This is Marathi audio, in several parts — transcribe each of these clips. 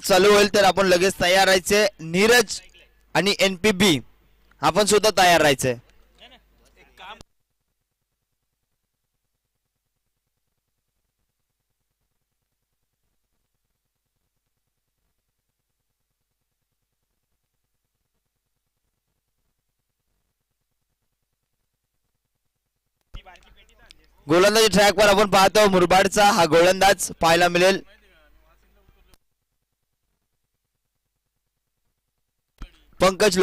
चालू होईल तर आपण लगेच तयार राहायचे. नीरज आणि NPB आपण सुद्धा तयार राहायचे. गोलंदाजी ट्रॅकवर आपण पाहतो मुरबाडचा हा गोलंदाज पाहायला मिळेल. पंकज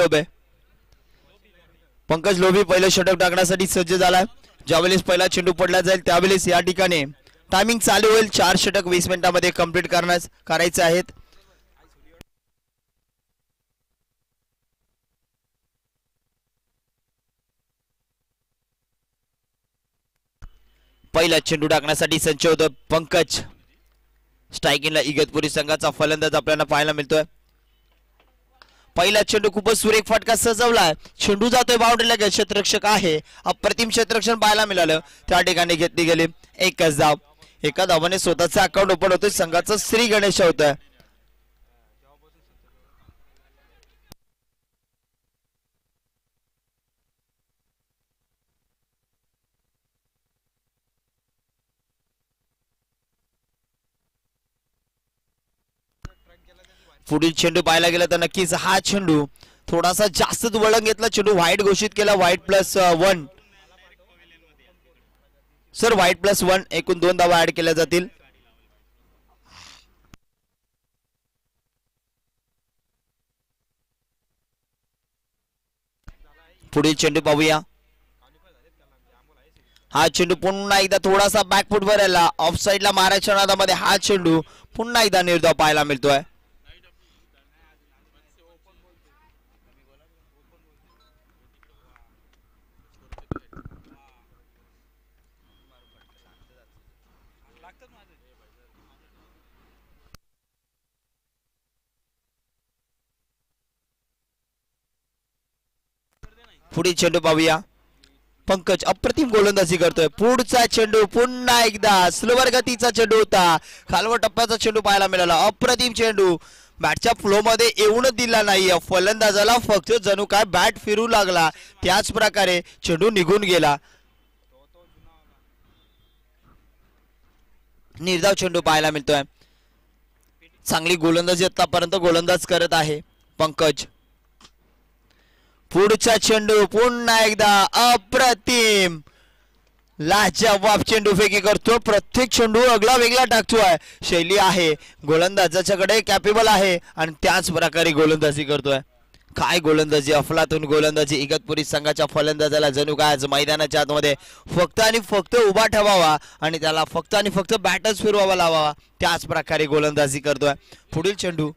लोबे पहिले षटक टाकण्यासाठी सज्ज झाला. ज्यावेळेस पहिला चेंडू पडला जाईल त्यावेळेस या ठिकाणी टायमिंग चालू होईल. 4 षटक 20 मिनिटांमध्ये कंप्लीट करायचे आहेत. पहिला चेंडू टाकण्यासाठी संच होतो पंकज. स्ट्रायकिंगला इगतपुरी संघाचा फलंदाज आपल्याला पाहायला मिळतोय. पहिला चेंडू खूपच सुरेख फटका सजवलाय. चेंडू जातोय बाउंड्रीला. क्षेत्ररक्षक आहे. अप्रतिम क्षेत्ररक्षण पाहायला मिळालं. त्या ठिकाणी घेतली गेली एकच धाव. एका धावाने स्वतःचा अकाउंट ओपन होतोय. संघाचा श्री गणेश होतोय. पुढील चेंडू पाहायला गेला तर नक्कीच हा चेंडू थोडासा जास्तच वळण घेतला. चेंडू व्हाईट घोषित केला. व्हाईट +1 सर व्हाईट +1 एकूण 2 धावा ऍड केल्या जातील. पुढील चेंडू पाहूया. हा चेंडू पुन्हा एकदा थोडासा बॅकफुटवर आला. ऑफ साइडला मारायच्या नादामध्ये हा चेंडू पुन्हा एकदा निर्धाव पाहायला मिळतोय. पुढील चेंडू पाहूया. पंकज अप्रतिम गोलंदाजी करतोय. पुढचा चेंडू पुन्हा एकदा स्लोवर गतीचा चेंडू होता. खालवर टप्प्याचा चेंडू पाहायला मिळाला. अप्रतिम चेंडू बॅटच्या फ्लो मध्ये येऊनच दिला नाही. फलंदाजाला फक्त जणू काय बॅट फिरू लागला त्याच प्रकारे चेंडू निघून गेला. निर्धाव चेंडू पाहायला मिळतोय. चांगली गोलंदाजी आतापर्यंत गोलंदाज करत आहे पंकज. पुढचा चेंडू पुन्हा एकदा अप्रतिम लाजवाब चेंडू फेकी करतो. प्रत्येक चेंडू अगला वेगळा टाकतोय. शैली आहे गोलंदाजाच्याकडे, कॅपेबल आहे आणि त्याच प्रकारे गोलंदाजी करतोय. काय गोलंदाजी, अफलातून गोलंदाजी. इगतपुरी संघाच्या फलंदाजाला जणू काय आज मैदानाच्या आतमध्ये फक्त आणि फक्त उभा ठेवावा आणि त्याला फक्त आणि फक्त बॅटच फिरवावा लावावा त्याच प्रकारे गोलंदाजी करतोय. पुढील चेंडू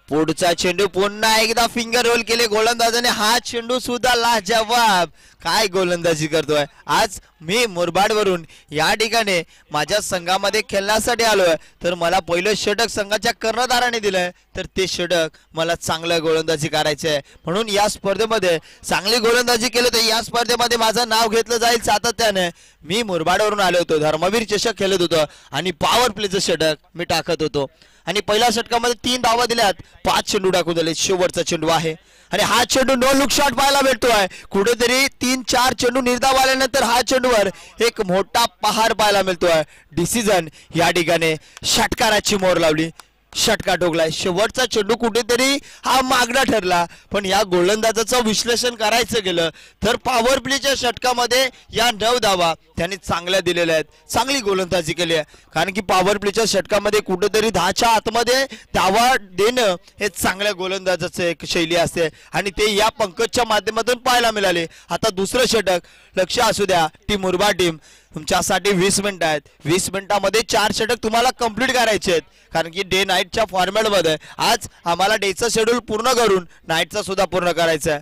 पुढचा चेंडू पुन्हा एकदा फिंगर रोल केले गोलंदाजाने. हा चेंडू सुद्धा लाजवाब. काय गोलंदाजी करतोय. आज मी मुरबाड वरून या ठिकाणी माझ्या संघामध्ये खेळण्यासाठी आलोय तर मला पहिलं षटक संघाच्या कर्णधाराने दिलंय तर ते षटक मला चांगलं गोलंदाजी करायचं आहे. म्हणून या स्पर्धेमध्ये चांगली गोलंदाजी केली तर या स्पर्धेमध्ये माझं नाव घेतलं जाईल सातत्याने. मी मुरबाडवरून आलो होतो. धर्मवीर चषक खेळत होतो आणि पॉवर प्लेचं षटक मी टाकत होतो आणि पहिल्या षटकामध्ये 3 धावा दिल्यात. 5 चेंडू टाकून दिले. शेवटचा चेंडू आहे आणि हा चेंडू नो लुक शॉट पाहायला भेटतोय. कुठेतरी 3-4 चेंडू निर्धाव आल्यानंतर हा चेंडूवर एक मोठा पहार पाहायला मिळतोय. डिसिजन या ठिकाणी षटकाराची मोर लावली. षटका ठोकलाय. शेवटचा चेंडू कुठेतरी हा मागणा ठरला. पण या गोलंदाजाचं विश्लेषण करायचं गेलं तर पॉवर प्लेच्या षटकामध्ये या 9 धावा त्यांनी चांगल्या दिलेल्या आहेत. चांगली गोलंदाजी केली आहे. कारण की पॉवर प्लेच्या षटकामध्ये कुठेतरी 10च्या आतमध्ये धावा देणं हे चांगल्या गोलंदाजाचं एक शैली असते आणि ते या पंकजच्या माध्यमातून पाहायला मिळाले. आता दुसरं षटक लक्ष असू द्या. टीम मुरबाड टीम तुमच्यासाठी 20 मिनिटं आहेत. 20 मिनिटांमध्ये 4 षटक तुम्हाला कंप्लीट करायचे आहेत. कारण की डे नाईटच्या फॉर्मॅटमध्ये आज आम्हाला डेचं शेड्यूल पूर्ण करून नाईटचा सुद्धा पूर्ण करायचं आहे.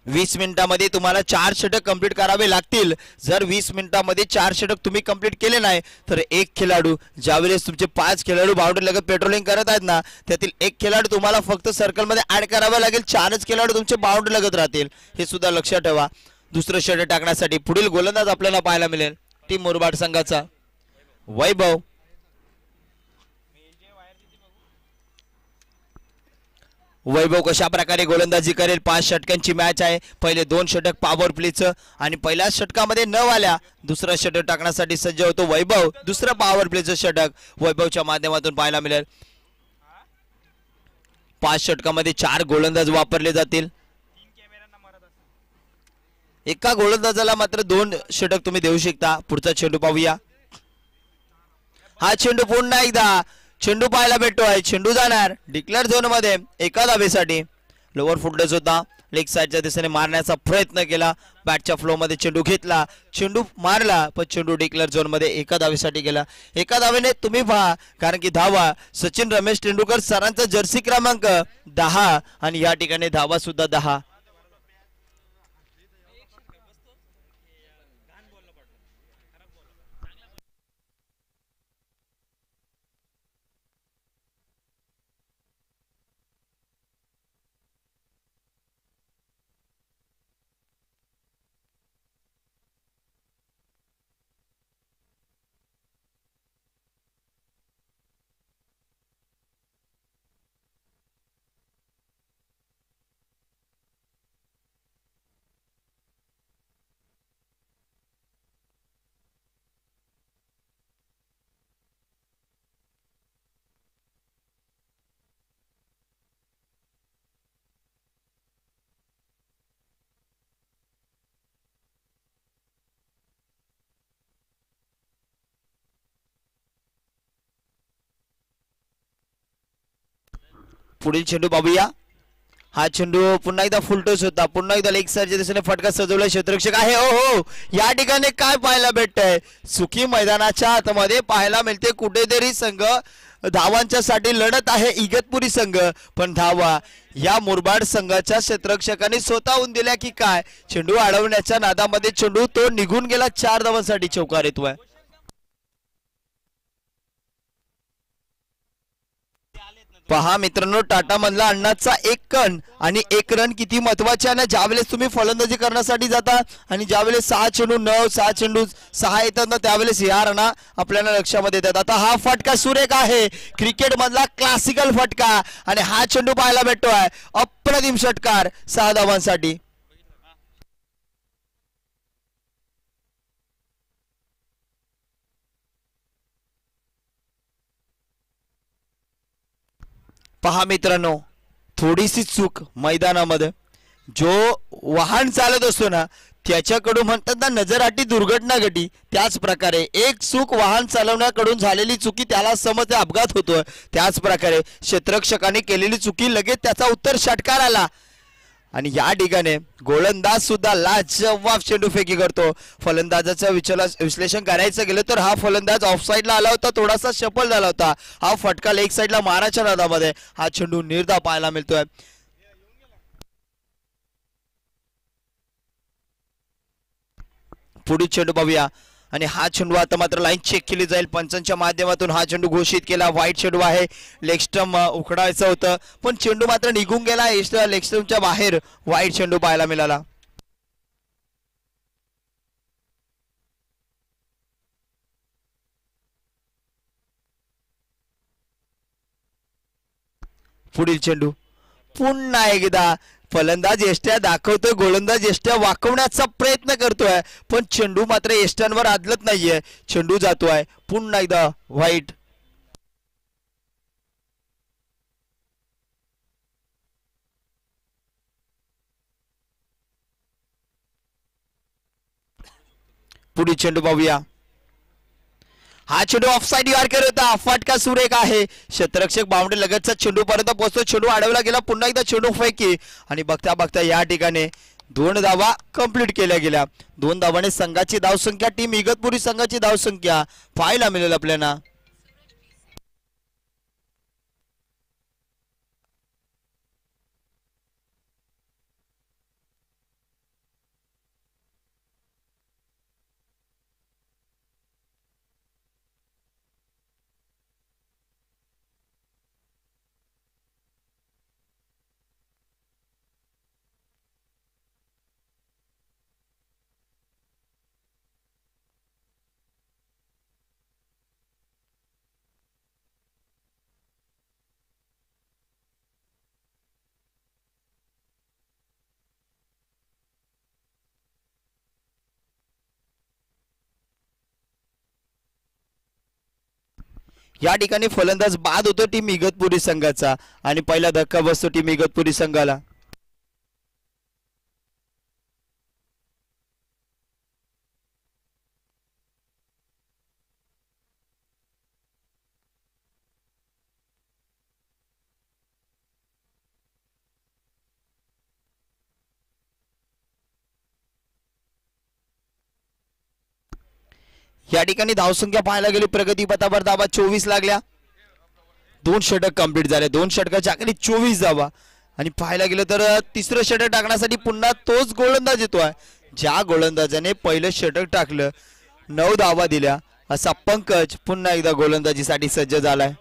20 मिनिटांमध्ये तुम्हाला 4 षटक कंप्लीट करावे लागतील. जर 20 मिनिटांमध्ये 4 षटक तुम्ही कंप्लीट केले नाही तर एक खेळाडू, ज्यावेळेस तुमचे 5 खेळाडू बाउंड्री लगत पेट्रोलिंग करत आहेत ना, त्यातील एक खेळाडू तुम्हाला फक्त सर्कलमध्ये ऍड करावा लागेल. 4च खेळाडू तुमचे बाउंड्री लगत राहतील. हे सुद्धा लक्षात ठेवा. दुसरं षटक टाकण्यासाठी पुढील गोलंदाज आपल्याला पाहायला मिळेल टीम मुरबाड संघाचा वैभव. वैभव कशा प्रकारे गोलंदाजी करेल. 5 षटकांची मॅच आहे. पहिले 2 षटक पॉवर प्लेचं आणि पहिल्या षटकामध्ये न आल्या दुसरा षटक टाकण्यासाठी सज्ज होतो वैभव. दुसरं पॉवर प्लेचं षटक वैभवच्या माध्यमातून पाहायला मिळेल. 5 षटकामध्ये 4 गोलंदाज वापरले जातील. एका गोलंदाजाला मात्र 2 षटक तुम्ही देऊ शकता. पुढचा चेंडू पाहूया. हा चेंडू पुन्हा एकदा चेंडू पाहायला भेटतोय. चेंडू जाणार डिक्लेअर झोन मध्ये एका धावेसाठी. लोअर फुटलेस होता. लेग साइडच्या दिशेने मारण्याचा प्रयत्न केला. बॅटच्या फ्लो मध्ये चेंडू घेतला. चेंडू मारला पण चेंडू डिक्लेअर झोन मध्ये एका धावेसाठी गेला. एका धावेने तुम्ही पहा कारण की धावा सचिन रमेश तेंडुलकर सरांचा जर्सी क्रमांक 10 आणि या ठिकाणी धावा सुद्धा 10. पुढील चेंडू पाहूया. हा चेंडू पुन्हा एकदा फुलटोस होता. पुन्हा एकदा लेग साइडच्या दिशेने फटका सजवला. क्षेत्ररक्षक आहे. ओ हो या ठिकाणी काय पाहायला भेटतंय. सुकी मैदानाच्या आतमध्ये पाहायला मिळते कुठेतरी संघ धावांच्या साठी लढत आहे इगतपुरी संघ. पण धावा या मुरबाड संघाच्या क्षेत्ररक्षकांनी स्वतःहून दिल्या की काय. चेंडू अडवण्याच्या नादामध्ये चेंडू तो निघून गेला. 4 धावांसाठी चौकार येतोय. पहा मित्रांनो टाटा मधला अण्णाचा 1 कण आणि 1 रन किती महत्वाचे आहे ना. ज्यावेळेस तुम्ही फलंदाजी करण्यासाठी जाता आणि ज्यावेळेस 6 चेंडू 9 6 चेंडू 6 येतात ना त्यावेळेस या रना आपल्याला लक्षामध्ये येतात. आता हा फटका सुरेख आहे. क्रिकेट मधला क्लासिकल फटका आणि हा चेंडू पाहायला भेटतोय. अप्रतिम षटकार 6 धावांसाठी. पहा मित्रांनो थोडीशी चूक मैदानामध्ये जो वाहन चालत असतो ना त्याच्याकडून म्हणतात ना नजरअटी दुर्घटना घटी. त्याच प्रकारे एक चूक वाहन चालवण्याकडून झालेली चुकी त्याला समजते अपघात होतोय. त्याच प्रकारे क्षेत्ररक्षकाने केलेली चुकी लगेच त्याचा उत्तर षटकार आला आणि या ठिकाणी गोलंदाज सुद्धा लाजवाब चेंडू फेकी करतो. फलंदाजाचं विश्लेषण करायचं गेलं तर हा फलंदाज ऑफ साइडला आला होता. थोडासा सफल झाला होता. हा फटका लेग साइडला माराच्या नादामध्ये हा चेंडू निर्धाव पाहायला मिळतोय. पुढील चेंडू पाहूया आणि हा चेंडू आता मात्र लाईन चेक केली जाईल. पंचांच्या माध्यमातून हा चेंडू घोषित केला. वाईट चेंडू आहे. लेग स्टंप उखडायचं होतं पण चेंडू मात्र निघून गेला. लेग स्टंपच्या बाहेर वाईट चेंडू पाहायला मिळाला. पुढील चेंडू पुन्हा एकदा फलंदाज एष्ट्या दाखवतोय. गोलंदाज एष्ट्या वाकवण्याचा प्रयत्न करतोय पण चेंडू मात्र एष्ट्यांवर आदलत नाहीये. चेंडू जातोय पुन्हा एकदा व्हाईट. पुढील चेंडू पाहूया. हा चेंडू ऑफसाइड यॉर्कर होता. फटका सुरेख आहे. क्षेत्ररक्षक बाउंड्री लगतचा चेंडू पर्यंत पोहोचतो. चेंडू अडवला गेला. पुन्हा एकदा चेंडू फेकी आणि बघता बघता या ठिकाणी 2 धावा कंप्लीट केल्या गेल्या. 2 धावाने संघाची धावसंख्या टीम इगतपुरी संघाची धावसंख्या पाहायला मिळेल आपल्याला. या ठिकाणी फलंदाज बाद होतो टीम इगतपुरी संघाचा आणि पहिला धक्का बसतो टीम इगतपुरी संघाला. या ठिकाणी धावसंख्या पाहायला गेली प्रगती पथावर धावा 24 लागल्या. 2 षटक कंप्लीट झाले. 2 षटकाच्या आखरी 24 धावा आणि पाहायला गेलं तर तिसरं षटक टाकण्यासाठी पुन्हा तोच गोलंदाज येतोय ज्या गोलंदाजाने पहिलं षटक टाकलं. 9 धावा दिल्या असा पंकज पुन्हा एकदा गोलंदाजीसाठी सज्ज झालाय.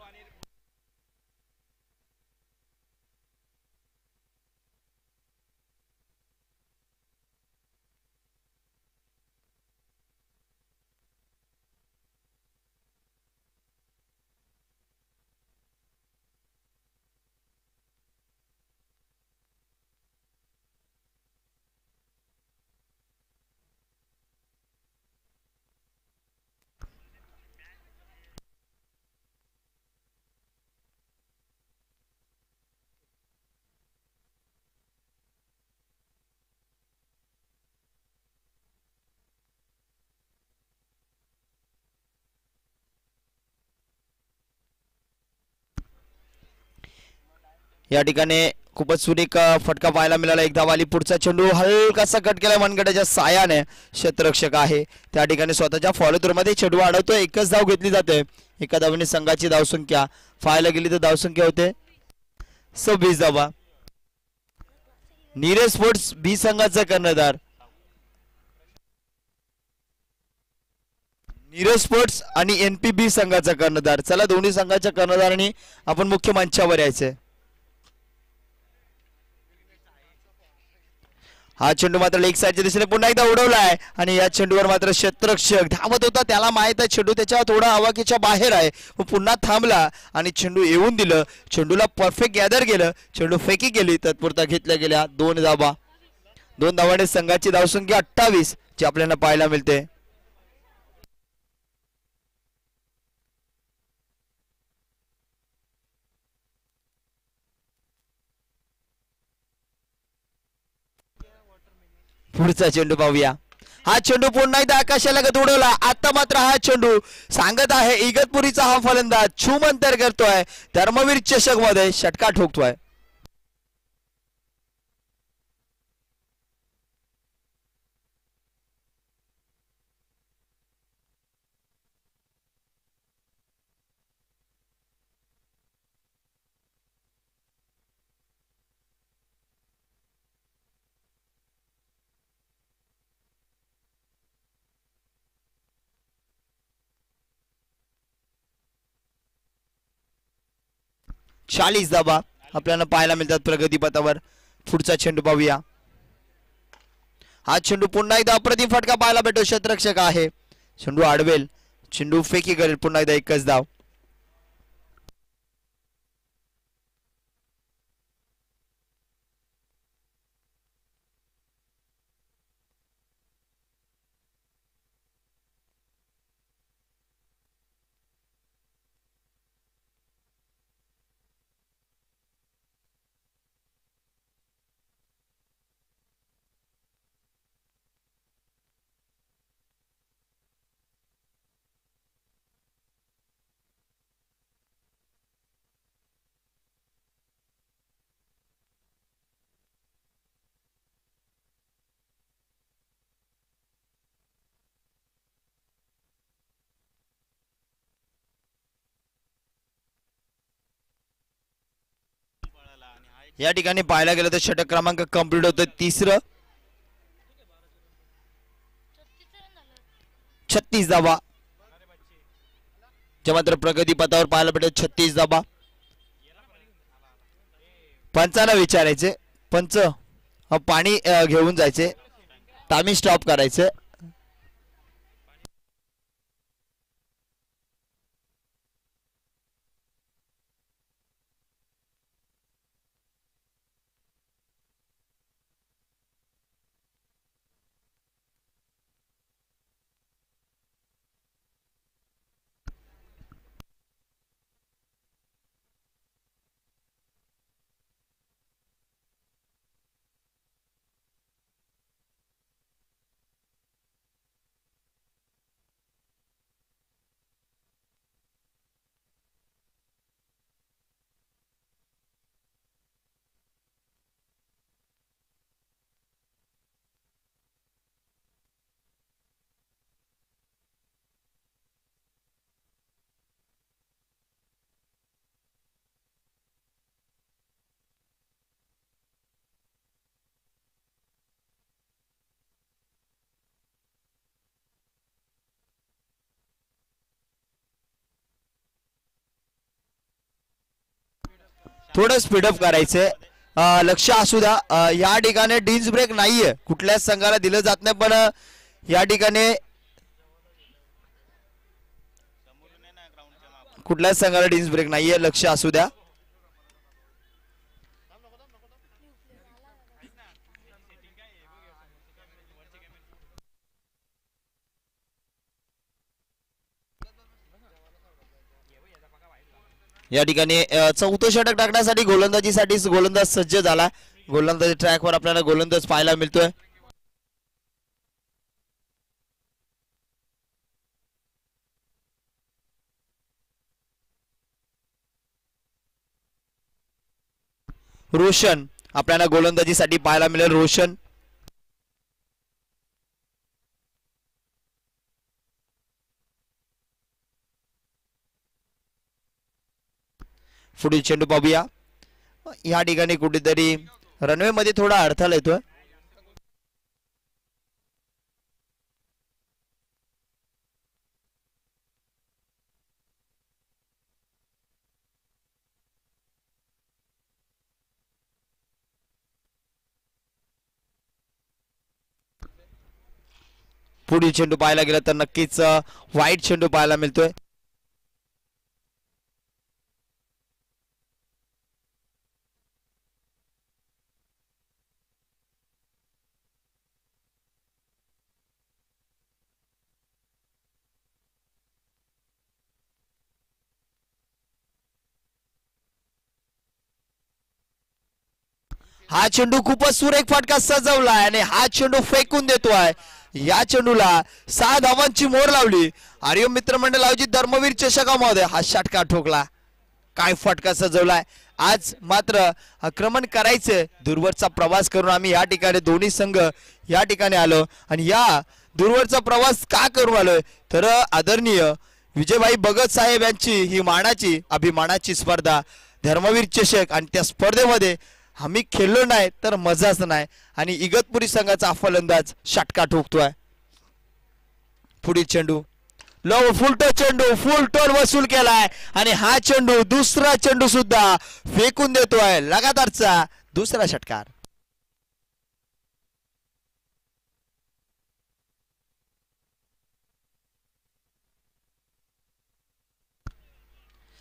या ठिकाणी खूपच सुरेख फटका पाहायला मिळाला. एक धाव आली. पुढचा चेंडू हलकासा कट केला मनगटाच्या सायाने. क्षेत्ररक्षक आहे त्या ठिकाणी स्वतःच्या फॉलो थ्रू मध्ये चेंडू अडवतोय. एकच धाव घेतली जाते. एका धावने संघाची धावसंख्या पाहायला गेली तर धावसंख्या होते 26 धावा. नीरज स्पोर्ट्स बी संघाचा कर्णधार नीरज स्पोर्ट्स आणि एनपीबी संघाचा कर्णधार. चला दोन्ही संघाच्या कर्णधारांनी आपण मुख्य मंचावर यायचंय. हा चेंडू मात्र लेग साईडच्या दिशेने पुन्हा एकदा उडवलाय आणि या चेंडूवर मात्र क्षेत्ररक्षक धावत होता. त्याला माहित आहे चेंडू त्याच्या थोडा आवाकीच्या बाहेर आहे. पुन्हा थांबला आणि चेंडू येऊन दिलं. चेंडूला परफेक्ट गॅदर केलं. चेंडू फेकी केली. तत्पुरता घेतल्या गेल्या 2 धावा. 2 धावाने संघाची धावसंख्या 28 जी आपल्याला पाहायला मिळते. पुढचा चेंडू पाहूया. हा चेंडू पुन्हा एकदा आकाशाला उडवला. आता मात्र हा चेंडू सांगत आहे इगतपुरीचा हा फलंदाज छूमंतर करतोय. धर्मवीर चषक मध्ये षटका ठोकतोय. चाळीस धावा आपल्याला पाहायला मिळतात प्रगती पथावर. पुढचा चेंडू पाहूया. हा चेंडू पुन्हा एकदा अप्रतिम फटका पाहायला भेटतो. क्षेत्ररक्षक आहे. चेंडू अडवेल. चेंडू फेकी करेल. पुन्हा एकदा एकच धाव. या ठिकाणी पाहायला गेलं तर षटक क्रमांक कंप्लीट होतं 3रं. 36 धावा जे मात्र प्रगती पथावर पाहायला भेटत. 36 धावा. पंचांना विचारायचे. पंच पाणी घेऊन जायचे. टायमिंग स्टॉप करायचे. थोडं स्पीडअप करायचंय. लक्ष असू द्या, या ठिकाणी डिन्स ब्रेक नाहीये, कुठल्याच संघाला दिलं जात नाही, पण या ठिकाणी कुठल्याच संघाला डिन्स ब्रेक नाहीये. लक्ष असू द्या. या ठिकाणी चौथं षटक टाकण्यासाठी गोलंदाजीसाठी गोलंदाज सज्ज झाला. गोलंदाजी ट्रॅकवर आपल्याला गोलंदाज पाहायला मिळतोय. रोशन आपल्याला गोलंदाजीसाठी पाहायला मिळेल. रोशन पुढील चेंडू पाहूया. या ठिकाणी कुठेतरी रनवे मध्ये थोडा अडथळा येतोय. पुढील चेंडू पाहायला गेला तर नक्कीच वाईट चेंडू पाहायला मिळतोय. हा चेंडू खूपच सुरेख फटका सजवलाय आणि हा चेंडू फेकून देतोय. या चेंडूला 6 धावांची मोहर लावली. आर्य मित्रमंडळाची धर्मवीर चषकामध्ये हा षटका ठोकला. काय फटका सजवलाय. आज मात्र आक्रमण करायचं, दूरवरचा प्रवास करून आम्ही या ठिकाणी दोन्ही संघ या ठिकाणी आलो. आणि या दूरवरचा प्रवास का करून आलोय तर आदरणीय विजयभाई भगत साहेब यांची ही मानाची अभिमानाची स्पर्धा धर्मवीर चषक, आणि त्या स्पर्धेमध्ये आम्ही खेळलो नाही तर मजाच नाही. आणि इगतपुरी संघाचा फलंदाज षटका ठोकतोय. पुढील चेंडू फुलटो चेंडू फुल टोल वसूल केलाय आणि हा चेंडू दुसरा चेंडू सुद्धा फेकून देतोय. लगातारचा दुसरा षटकार.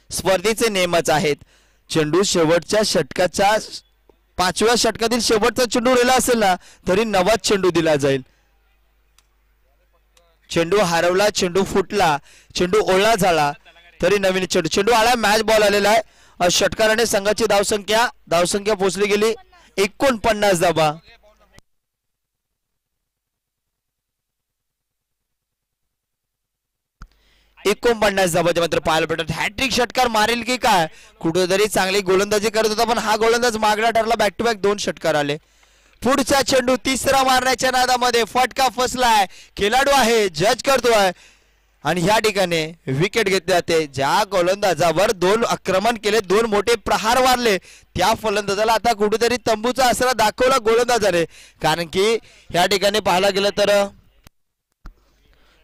स्पर्धेचे नियमच आहेत. चेंडू शेवटच्या षटकाच्या 5व्या षटकातील शेवटचा चेंडू राहिला असेल ना तरी 9वा चेंडू दिला जाईल. चेंडू हरवला, चेंडू फुटला, चेंडू ओळला झाला तरी नवीन चेंडू. चेंडू आला, मॅच बॉल आलेला आहे. षटकाराने संघाची धावसंख्या पोहोचली गेली 49 धावा. धाबाचे मात्र पाहायला भेटत. हॅट्रिक षटकार मारेल की काय. कुठेतरी चांगली गोलंदाजी करत होता पण हा गोलंदाज मागला ठरला. बॅक टू बॅक 2 षटकार आले. पुढचा चेंडू तिसरा मारण्याच्या नादामध्ये फटका फसलाय. खेळाडू आहे, जज करतोय आणि ह्या ठिकाणी विकेट घेतली जाते. ज्या गोलंदाजावर 2 आक्रमण केले, 2 मोठे प्रहार मारले, त्या फलंदाजाला आता कुठेतरी तंबूचा आसरा दाखवला गोलंदाजाने. कारण की ह्या ठिकाणी पाहायला गेलं तर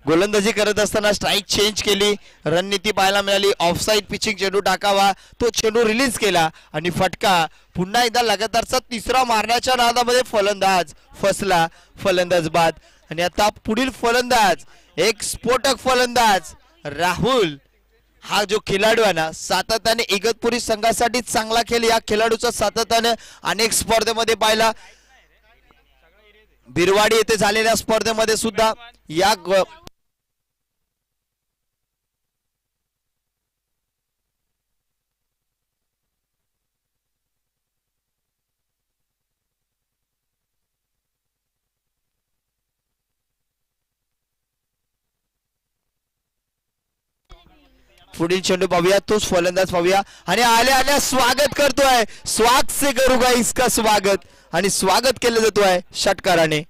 गोलंदाजी करत असताना स्ट्राईक चेंज केली, रणनीती पाहायला मिळाली. ऑफसाईड पिचिंग चेंडू टाकावा तो चेंडू रिलीज केला आणि फटका पुन्हा एकदा लगातारचा तिसरा मारण्याच्या नादामध्ये फलंदाज फसला. फलंदाज बाद. आणि आता पुढील फलंदाज एक स्फोटक फलंदाज राहुल. हा जो खेळाडू आहे ना सातत्याने इगतपुरी संघासाठी चांगला खेळ या खेळाडूचा सातत्याने अनेक स्पर्धेमध्ये पाहिला. बिरवाडी येथे झालेल्या स्पर्धेमध्ये सुद्धा या पुढील चेंडू पाहूया, तोच फलंदाज पाहूया. आणि आल्या आल्या स्वागत करतोय. स्वागत से करूंगा इसका स्वागत. आणि स्वागत केलं जातोय षटकाराने.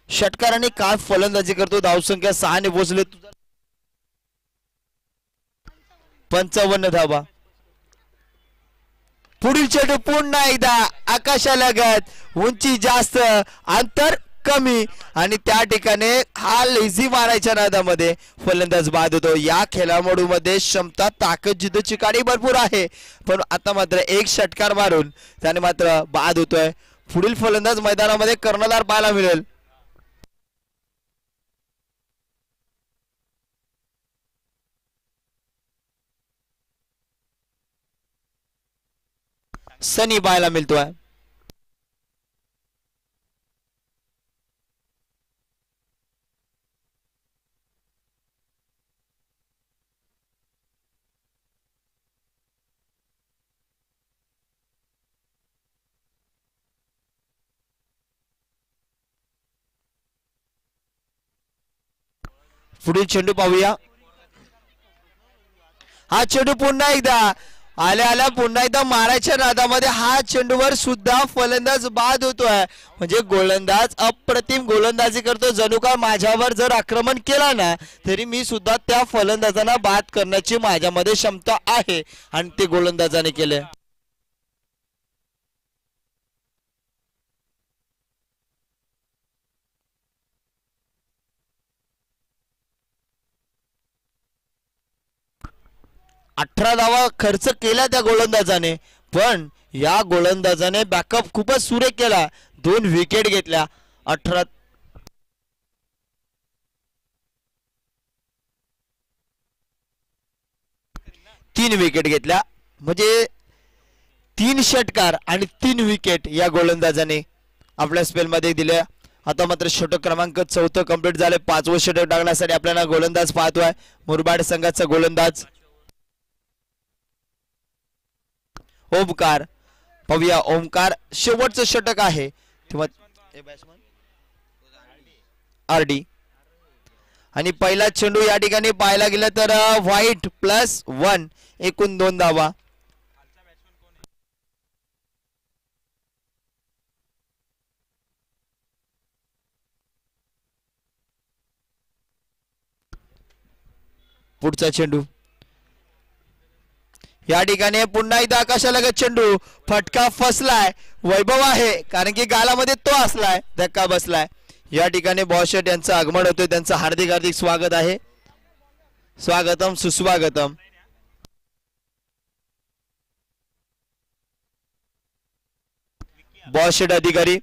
षटकाराने काय फलंदाजी करतो. धावसंख्या 6 ने पोहोचले. 55 धावा. पुढील चेंडू पुन्हा एकदा आकाशालगत, उंची जास्त अंतर कमी आणि त्या ठिकाणी हा लेझी मारायच्या नादामध्ये फलंदाज बाद होतो. या खेळाडूमध्ये क्षमता, ताकद, जिद्द चिकाटी भरपूर आहे, पण आता मात्र एक षटकार मारून त्याने मात्र बाद होतोय. पुढील फलंदाज मैदानामध्ये कर्णधार पाहायला मिळेल. सनी पाहायला मिळतोय. पुढील चेंडू पाहूया. हा चेंडू पुन्हा एकदा आल्या पुन्हा एकदा मारायच्या नादामध्ये हा चेंडूवर सुद्धा फलंदाज बाद होतोय. म्हणजे गोलंदाज अप्रतिम गोलंदाजी करतो. जणू का माझ्यावर जर आक्रमण केला ना तरी मी सुद्धा त्या फलंदाजांना बाद करण्याची माझ्यामध्ये क्षमता आहे आणि ते गोलंदाजाने केले. अठरा धावा खर्च केला त्या गोलंदाजाने, पण या गोलंदाजाने बॅकअप खूपच सुरेख केला. 2 विकेट घेतल्या. 18 3 विकेट घेतल्या. म्हणजे 3 षटकार आणि 3 विकेट या गोलंदाजाने आपल्या स्पेलमध्ये दिल्या. आता मात्र षटक क्रमांक 4 कंप्लीट झाले. 5वं षटक टाकण्यासाठी आपल्याला गोलंदाज पाहतोय मुरबाड संघाचा गोलंदाज ओमकार. पाहूया ओमकार शेवटचं षटक आहे तेव्हा आरडी आणि पहिला चेंडू या ठिकाणी पाहायला गेलं तर व्हाईट +1 एकूण 2 धावा. पुढचा चेंडू या ठिकाणी पुन्हा एकदा आकाशालगत चेंडू. फटका फसलाय. वैभव आहे कारण की गालामध्ये तो असलाय, धक्का बसलाय. या ठिकाणी बॉशेट यांचं आगमन होतोय. त्यांचं हार्दिक हार्दिक स्वागत आहे. स्वागतम सुस्वागतम. बॉशेट अधिकारी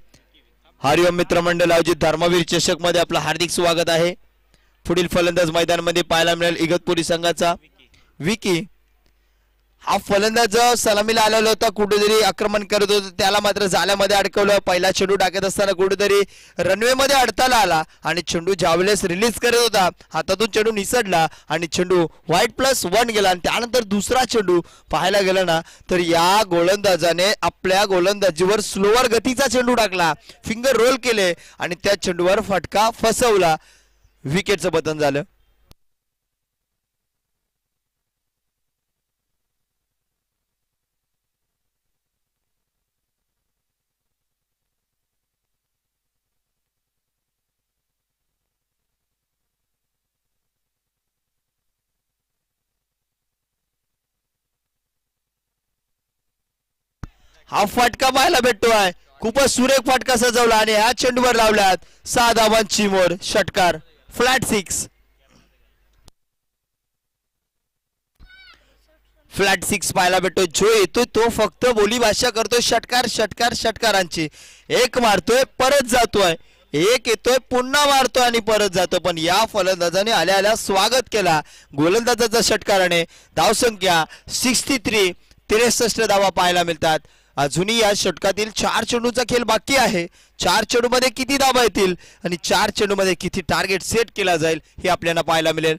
हरिओम मित्रमंडळ आयोजित धर्मवीर चषक मध्ये आपलं हार्दिक स्वागत आहे. पुढील फलंदाज मैदानामध्ये पाहायला मिळेल इगतपुरी संघाचा विकी. हा फलंदाज सलामीला आलेला होता, कुठेतरी आक्रमण करत होता, त्याला मात्र जाल्यामध्ये अडकवलं. पहिला चेंडू टाकत असताना कुठेतरी रनवे मध्ये अडथळा आला आणि चेंडू ज्यावेळेस रिलीज करत होता हातातून चेंडू निसटला आणि चेंडू व्हाईट +1 गेला. आणि त्यानंतर दुसरा चेंडू पाहायला गेला ना तर या गोलंदाजाने आपल्या गोलंदाजीवर स्लोवर गतीचा चेंडू टाकला, फिंगर रोल केले आणि त्या चेंडूवर फटका फसवला. विकेटचं पतन झालं. हा फटका पाहायला भेटतोय. खूपच सुरेख फटका सजवला आणि ह्या चेंडूवर लावल्यात 6 धावांची मोर. षटकार फ्लॅट 6. फ्लॅट 6 पाहायला भेटतो. जो येतोय तो फक्त बोली भाषा करतोय. षटकार षटकार षटकारांची. एक मारतोय परत जातोय, एक येतोय पुन्हा मारतोय आणि परत जातो. पण या फलंदाजाने आल्या आल्या स्वागत केला गोलंदाजाचा षटकाराने. धावसंख्या 63. 63 धावा पाहायला मिळतात. अजूनही या षटकातील 4 चेंडूचा खेळ बाकी आहे. 4 चेंडू मध्ये किती धावा येतील आणि 4 चेंडू मध्ये किती टार्गेट सेट केला जाईल हे आपल्याला पाहायला मिळेल.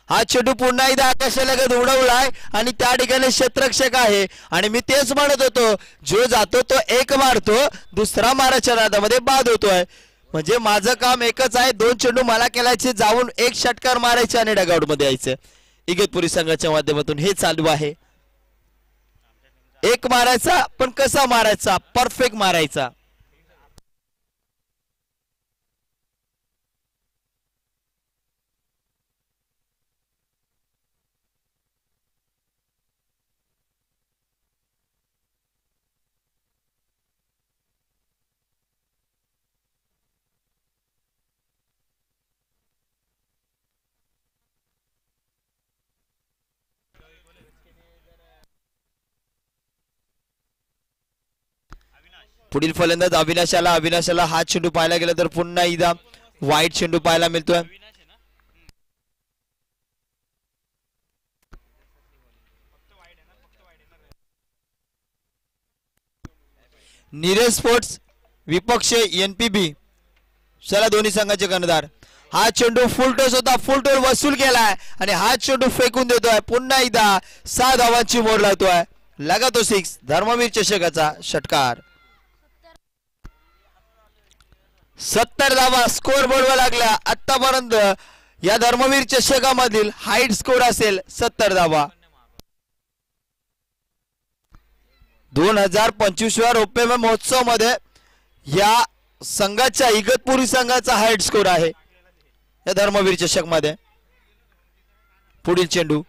हा चेंडू पुन्हा एकदा आकाशालगत उडवलाय आणि त्या ठिकाणी क्षेत्ररक्षक आहे आणि मी तेच म्हणत होतो, जो जातो तो एक मारतो, दुसरा माराच्या नादामध्ये बाद होतोय. म्हणजे माझं काम एकच आहे, 2 चेंडू मला केलायचे, जाऊन एक षटकार मारायचे आणि डगआउट मध्ये यायचं. इगतपुरी संघाच्या माध्यमातून हे चालू आहे. एक मारायचा, पण कसा मारायचा, परफेक्ट मारायचा. पुढील फलंदाज अविनाशाला हात चेंडू पाहायला गेला तर पुन्हा एकदा वाईट चेंडू पाहायला मिळतोय. नीरज स्पोर्ट्स विपक्ष NPB चला दोन्ही संघाचे कर्णधार. हा चेंडू फुल टॉस होता, फुल टॉस वसूल केलाय आणि हा चेंडू फेकून देतोय. पुन्हा एकदा 6 धावांची मोड लावतोय. लगातो 6 धर्मवीर चषकाचा षटकार. 70 धावा स्कोर बोर्डवर लागल्या. आतापर्यंत या धर्मवीर चषकामधील हाईट स्कोर असेल 70 धावा. 2025व्या रौप्य महोत्सव मध्ये या संघाच्या इगतपुरी संघाचा हाईट स्कोर आहे या धर्मवीर चषक मध्ये. पुढील चेंडू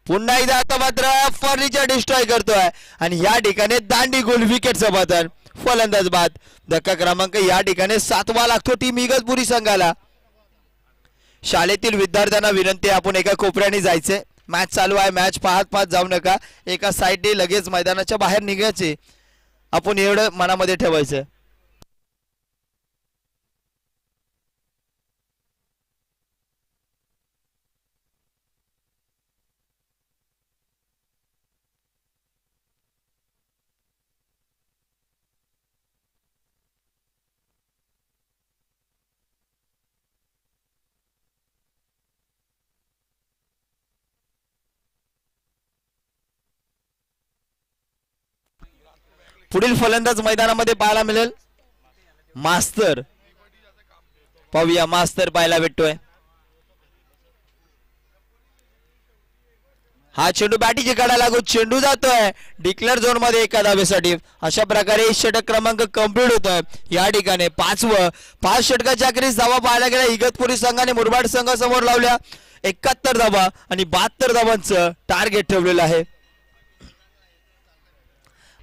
पुन्हा एकदा आता मात्र फर्निचर डिस्ट्रॉय करतोय आणि या ठिकाणी दांडी गोल विकेटचं पतन. फलंदाज बाद. धक्का क्रमांक या ठिकाणी 7वा लागतो टीम इगतपुरी संघाला. शाळेतील विद्यार्थ्यांना विनंती आपण एका कोपऱ्याने जायचे. मॅच चालू आहे, मॅच पाहत जाऊ नका. एका साईडने लगेच मैदानाच्या बाहेर निघायचे. आपण एवढं मनामध्ये ठेवायचं. पुढील फलंदाज मैदानामध्ये पाहायला मिळेल मास्तर. पाहूया मास्तर पाहायला भेटतोय. हा चेंडू बॅटीची कडा लागून चेंडू जातोय डिक्लेअर झोन मध्ये एका धावेसाठी. अशा प्रकारे षटक क्रमांक कंप्लीट होतोय. या ठिकाणी 5 षटकाच्या अखेरीस धावा पाहायला गेल्या इगतपुरी संघाने मुरबाड संघासमोर लावल्या. 71 धावा आणि 72 धावांचं टार्गेट ठेवलेलं आहे.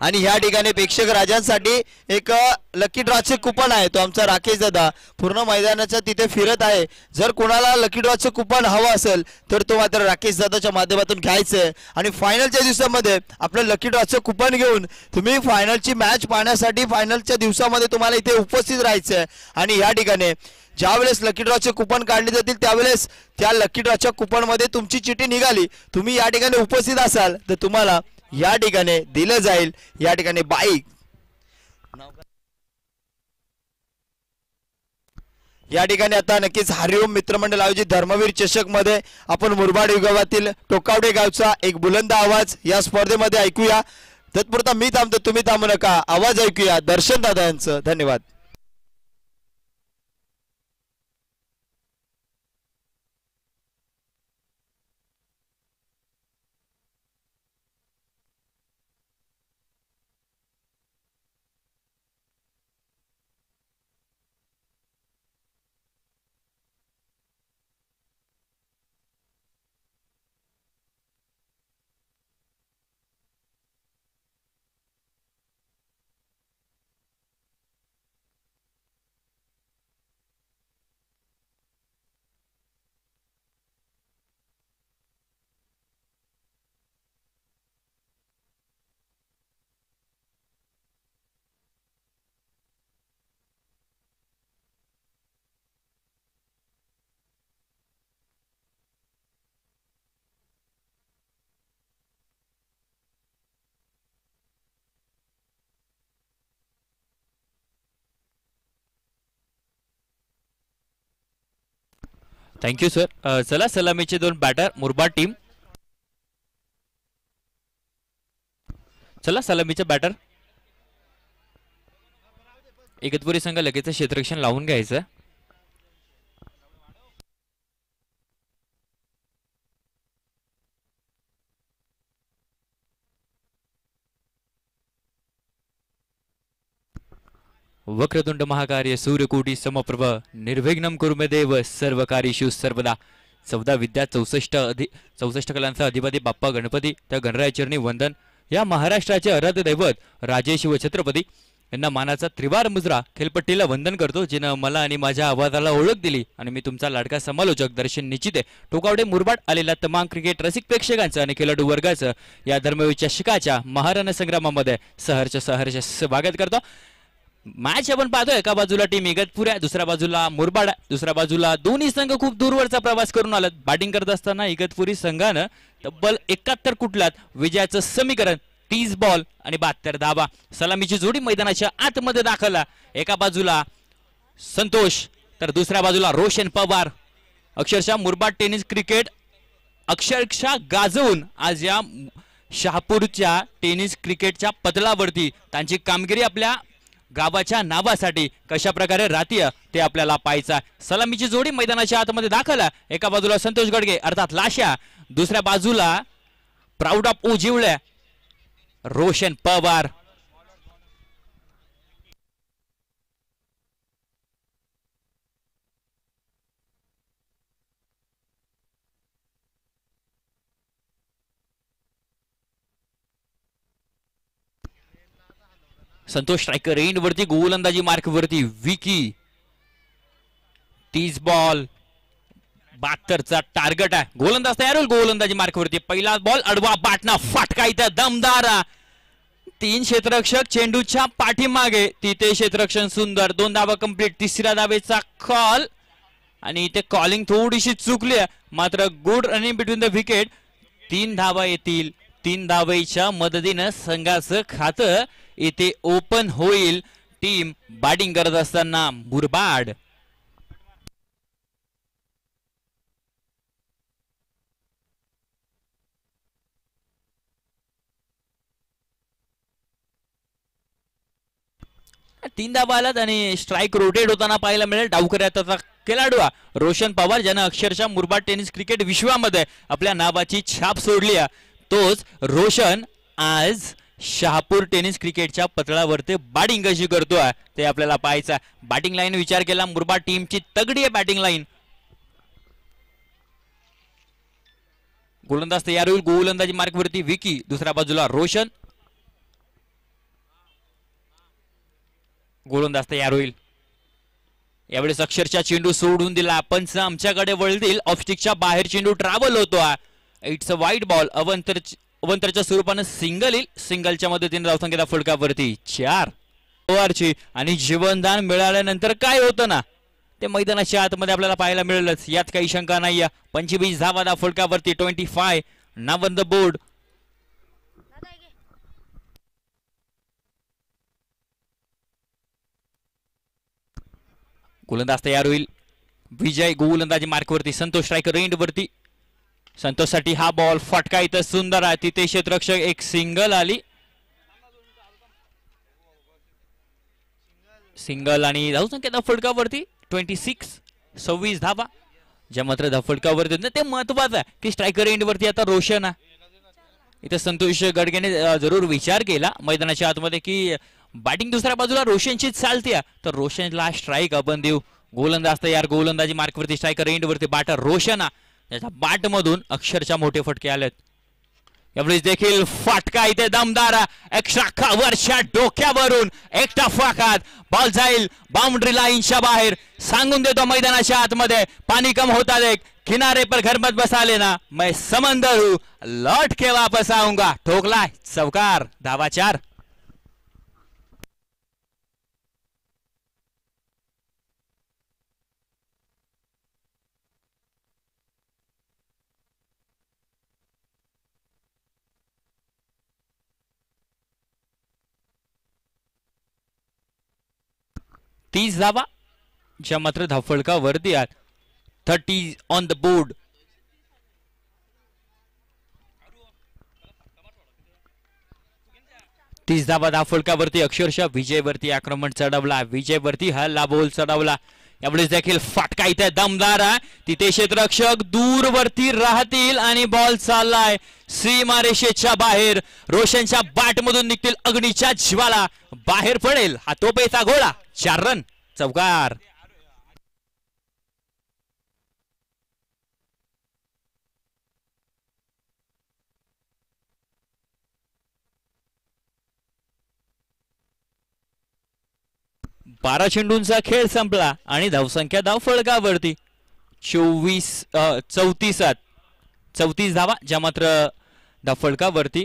आणि या ठिकाणी प्रेक्षक राजांसाठी एक लकी ड्रॉचे कुपन आहे. तो आमचा राकेश दादा पूर्ण मैदानाच्या तिथे फिरत आहे. जर कोणाला लकी ड्रॉचे कुपन हवं असेल तर तो मात्र राकेश दादाच्या माध्यमातून घ्यायचंय. आणि फायनलच्या दिवसामध्ये आपलं लकी ड्रॉचं कुपन घेऊन तुम्ही फायनलची मॅच पाहण्यासाठी फायनलच्या दिवसामध्ये तुम्हाला इथे उपस्थित राहायचंय. आणि या ठिकाणी ज्यावेळेस लकी ड्रॉचे कुपन काढले जातील त्यावेळेस त्या लकी ड्रॉच्या कुपन मध्ये तुमची चिठ्ठी निघाली, तुम्ही या ठिकाणी उपस्थित असाल तर तुम्हाला या ठिकाणी दिलं जाईल या ठिकाणी बाईक. या ठिकाणी आता नक्कीच हरिओम मित्रमंडळ आयोजित धर्मवीर चषक मध्ये आपण मुरबाड विभागातील टोकावडे गावचा एक बुलंद आवाज या स्पर्धेमध्ये ऐकूया. तत्पुरता मी थांबतो, तुम्ही थांबू नका. आवाज ऐकूया दर्शन दादा यांचं. धन्यवाद. Thank you sir. चला सलामीचे 2 बॅटर मुरबाड टीम. चला सलामीचे बॅटर इगतपुरी संघ लगेच क्षेत्ररक्षण लावून घ्यायचं. वक्रतुंड महाकार्य सूर्यकोटी समप्रभ निर्विघ्नं कुरु मे देव सर्वकार्येषु सर्वदा. 14 विद्या 64 कलांचा अधिपती बाप्पा गणपती त्या गणरायचरणी वंदन. या महाराष्ट्राचे आराध्य दैवत राजे शिव छत्रपती यांना मानाचा त्रिवार मुजरा खेळपट्टीला वंदन करतो, जिनं मला आणि माझ्या आवाजाला ओळख दिली. आणि मी तुमचा लाडका समालोचक दर्शन निश्चित आहे. टोकावडे मुरबाड आलेल्या तमाम क्रिकेट रसिक प्रेक्षकांचं आणि खेळाडू वर्गाचं या धर्मवीर चषकाच्या महारण संग्रामामध्ये सहर्ष स्वागत करतो. मॅच आपण पाहतोय, एका बाजूला टीम इगतपुरी आहे, दुसऱ्या बाजूला मुरबाड आहे. दुसऱ्या बाजूला दोन्ही संघ खूप दूरवरचा प्रवास करून आलात. बॅटिंग करत असताना इगतपुरी संघानं तब्बल 71 कुटलात विजयाचं समीकरण 30 बॉल आणि 72 धावा. सलामीची जोडी मैदानाच्या आतमध्ये दाखल. एका बाजूला संतोष तर दुसऱ्या बाजूला रोशन पवार. अक्षरशः मुरबाड टेनिस क्रिकेट अक्षरशः गाजवून आज या शहापूरच्या टेनिस क्रिकेटच्या पदलावरती त्यांची कामगिरी आपल्या गावाच्या नावासाठी कशा प्रकारे राहतीय ते आपल्याला पाहायचं. सलामीची जोडी मैदानाच्या आतमध्ये दाखल. एका बाजूला संतोष गडगे अर्थात लाशा, दुसऱ्या बाजूला proud of Ujivale Roshan Pawar. Santosh striker end वरती, गोलंदाजी मार्क वरती विकी. 30 बॉल 72चा टार्गेट आहे. गोलंदाज तयार होईल गोलंदाजी मार्क वरती. पहिला बॉल अडवा बाटना फटका इथं दमदार. 3 क्षेत्ररक्षक चेंडूच्या पाठीमागे, तिथे क्षेत्ररक्षण सुंदर. 2 धावा कंप्लीट. तिसऱ्या धावेचा कॉल आणि इथे कॉलिंग थोडीशी चुकली, मात्र good running between the wicket. 3 धावा येतील. 3 धावेच्या मदतीनं संघाचं खातं इथे ओपन होईल. टीम बॅटिंग करत असताना मुरबाड. तीन धावा आलात आणि स्ट्राईक रोटेट होताना पाहायला मिळेल. डावकऱ्याचा खेळाडू रोशन पवार, ज्यानं अक्षरशः मुरबाड टेनिस क्रिकेट विश्वामध्ये आपल्या नावाची छाप सोडली. तोच रोशन आज शहापूर टेनिस क्रिकेटच्या पतळावरती बॅटिंग कशी करतोय ते आपल्याला पाहायचं. बॅटिंग लाईन विचार केला, मुरबाड टीमची तगडी आहे बॅटिंग लाईन. गोलंदाज तयार होईल. गोलंदाजी मार्क वरती विकी, दुसऱ्या बाजूला रोशन. गोलंदाज तयार होईल. यावेळेस अक्षरशः चेंडू सोडून दिला. पंच आमच्याकडे वळतील. ऑफस्टिकच्या बाहेर चेंडू ट्रॅव्हल होतो. इट्स अ वाईट बॉल. अवंतरच्या स्वरूपानं सिंगल येईल. सिंगलच्या मदतीने धावसंख्येला फलकावरती 4 ओव्हरची. आणि जीवनदान मिळाल्यानंतर काय होतं ना, ते मैदानाच्या आतमध्ये आपल्याला पाहायला मिळेलच, यात काही शंका नाही. 25 धावा फलकावरती. 25 नाव ऑन द बोर्ड. गोलंदाज तयार होईल. विजय गोलंदाजी मार्कवरती. संतोष स्ट्रायकर एंड वरती. संतोषसाठी हा बॉल फटका इथं सुंदर आहे. तिथे क्षेत्ररक्षक एक सिंगल आली. सिंगल आणि धावसंख्या धावफलकावरती 26 धावा. ज्या मात्र धावफलकावरती ते महत्वाचं आहे की स्ट्रायकर एंड वरती आता रोशन आहे. इथे संतोष गडगेने जरूर विचार केला मैदानाच्या आतमध्ये की बॅटिंग दुसऱ्या बाजूला रोशनची चालते, तर रोशनला स्ट्राईक आपण देऊ. गोलंदाज तयार. गोलंदाजी मार्कवरती. स्ट्रायकर एंड वरती. बॅटर रोशन. त्याच्या बॅट मधून अक्षरशः मोठे फटके आलेत. यावेळेस देखील फटका इथे दमदार. एक्स्ट्रा कव्हरच्या डोक्यावरून एकटा फटका. बॉल जाईल बाउंड्री लाईनच्या बाहेर. सांगून देतो मैदानाच्या आतमध्ये पाणी कम होता देख. किनारे पर घर मत बसा लेना, मैं समंदर हूं, लौट के वापस आऊंगा. ठोकला चौकार. धावा 4. तीस धावा ज्या मात्र धावफलकावरती आहेत. 30 ऑन द बोर्ड. तीस धावा धावफलकावरती. अक्षरशः विजयवरती आक्रमण चढवला. विजयवरती हल्ला बोल चढवला. यावेळेस देखील फटका इथे दमदार आहे. तिथे क्षेत्ररक्षक दूरवरती राहतील आणि बॉल चाललाय सीमारेषेच्या बाहेर. रोशनच्या बॅट मधून निघतील अग्नीच्या ज्वाला. बाहेर पडेल हा तोपेचा गोळा. 4 रन. चौकार. 12 चेंडूंचा खेळ संपला आणि धावसंख्या धाव फलकावरती 34 धावा, ज्या मात्र धाव फलकावरती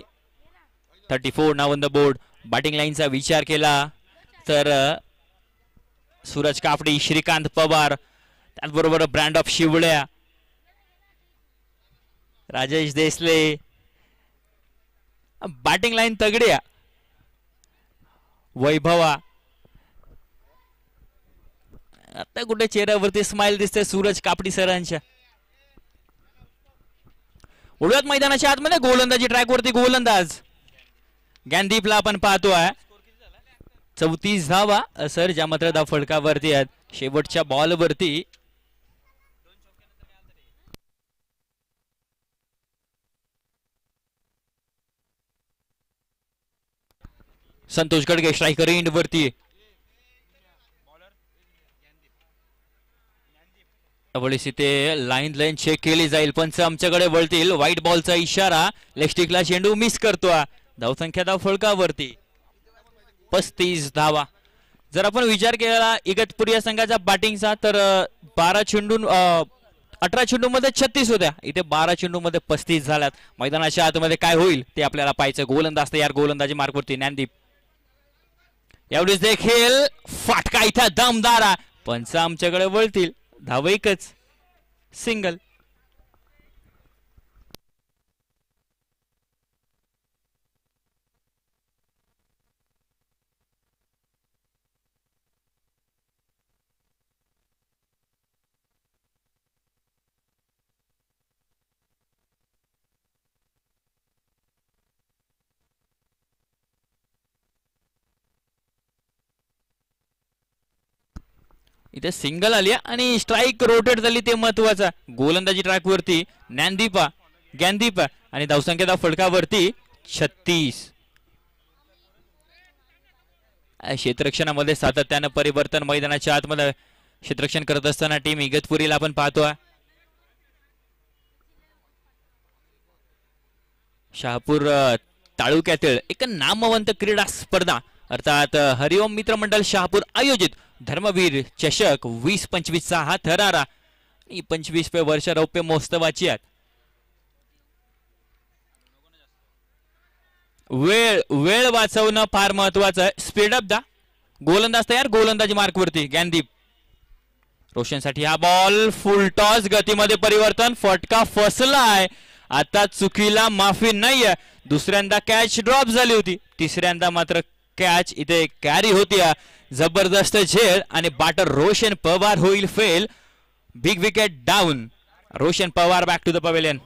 34 नाव ऑन द बोर्ड. बॅटिंग लाईनचा विचार केला तर सूरज कापडी, श्रीकांत पवार, त्याचबरोबर ब्रँड ऑफ शिवळ्या, राजेश देसले, बॅटिंग लाईन तगड्या, वैभवा. आता कुठे चेहऱ्यावरती स्माइल दिसते सूरज कापडी सरांच्या. उडव्यात मैदानाच्या आतमध्ये गोलंदाजी ट्रॅकवरती गोलंदाज ज्ञानदीपला आपण पाहतोय. 34 धावा सर, ज्या मात्र धाव फलकावरती आहेत. शेवटच्या बॉलवरती संतोष गडगे स्ट्रायकर एंड वरती. इथे लाईन चेक केली जाईल. पंच आमच्याकडे वळतील. व्हाईट बॉलचा इशारा. लेग चेंडू मिस करतोय. धावसंख्या धाव फलकावरती 35 धावा. जर आपण विचार केला इगतपुरी या संघाच्या बॅटिंगचा तर 18 चेंडू मध्ये 36 होत्या. इथे 12 चेंडू मध्ये 35 झाल्यात. मैदानाच्या आतमध्ये काय होईल ते आपल्याला पाहायचं. गोलंदाज तयार. गोलंदाजी मार्कवरती ज्ञानदीप. यावेळेस देखील फाटका इथं दमदार. पंच आमच्याकडे वळतील. धाव एकच, सिंगल. इथे सिंगल आली आणि स्ट्राईक रोटेट झाली, ते महत्वाचं. गोलंदाजी ट्रॅकवरती ज्ञानदीप आणि धावसंख्या धाव फलकावरती 36. क्षेत्ररक्षणामध्ये सातत्यानं परिवर्तन. मैदानाच्या आतमध्ये क्षेत्ररक्षण करत असताना टीम इगतपुरीला आपण पाहतोय. शहापूर तालुक्यातील एक नामवंत क्रीडा स्पर्धा अर्थात हरिओम मित्र मंडळ शहापूर आयोजित धर्मवीर चषक 2025चा हा थरारा. 25व्या वर्ष रौप्य महोत्सवाची आहेत. वेळ वाचवणं फार महत्वाचं आहे. स्पीड अप दा. गोलंदाज तयार. गोलंदाजी मार्कवरती ज्ञानदीप. रोशनसाठी हा बॉल. फुल टॉस. गतीमध्ये परिवर्तन. फटका फसलाय. आता चुकीला माफी नाहीये. दुसऱ्यांदा कॅच ड्रॉप झाली होती. तिसऱ्यांदा मात्र कॅच इथे कॅरी होती. जबरदस्त झेल आणि बॅटर रोशन पवार होईल fail. Big wicket down. Roshan Pawar back to the pavilion.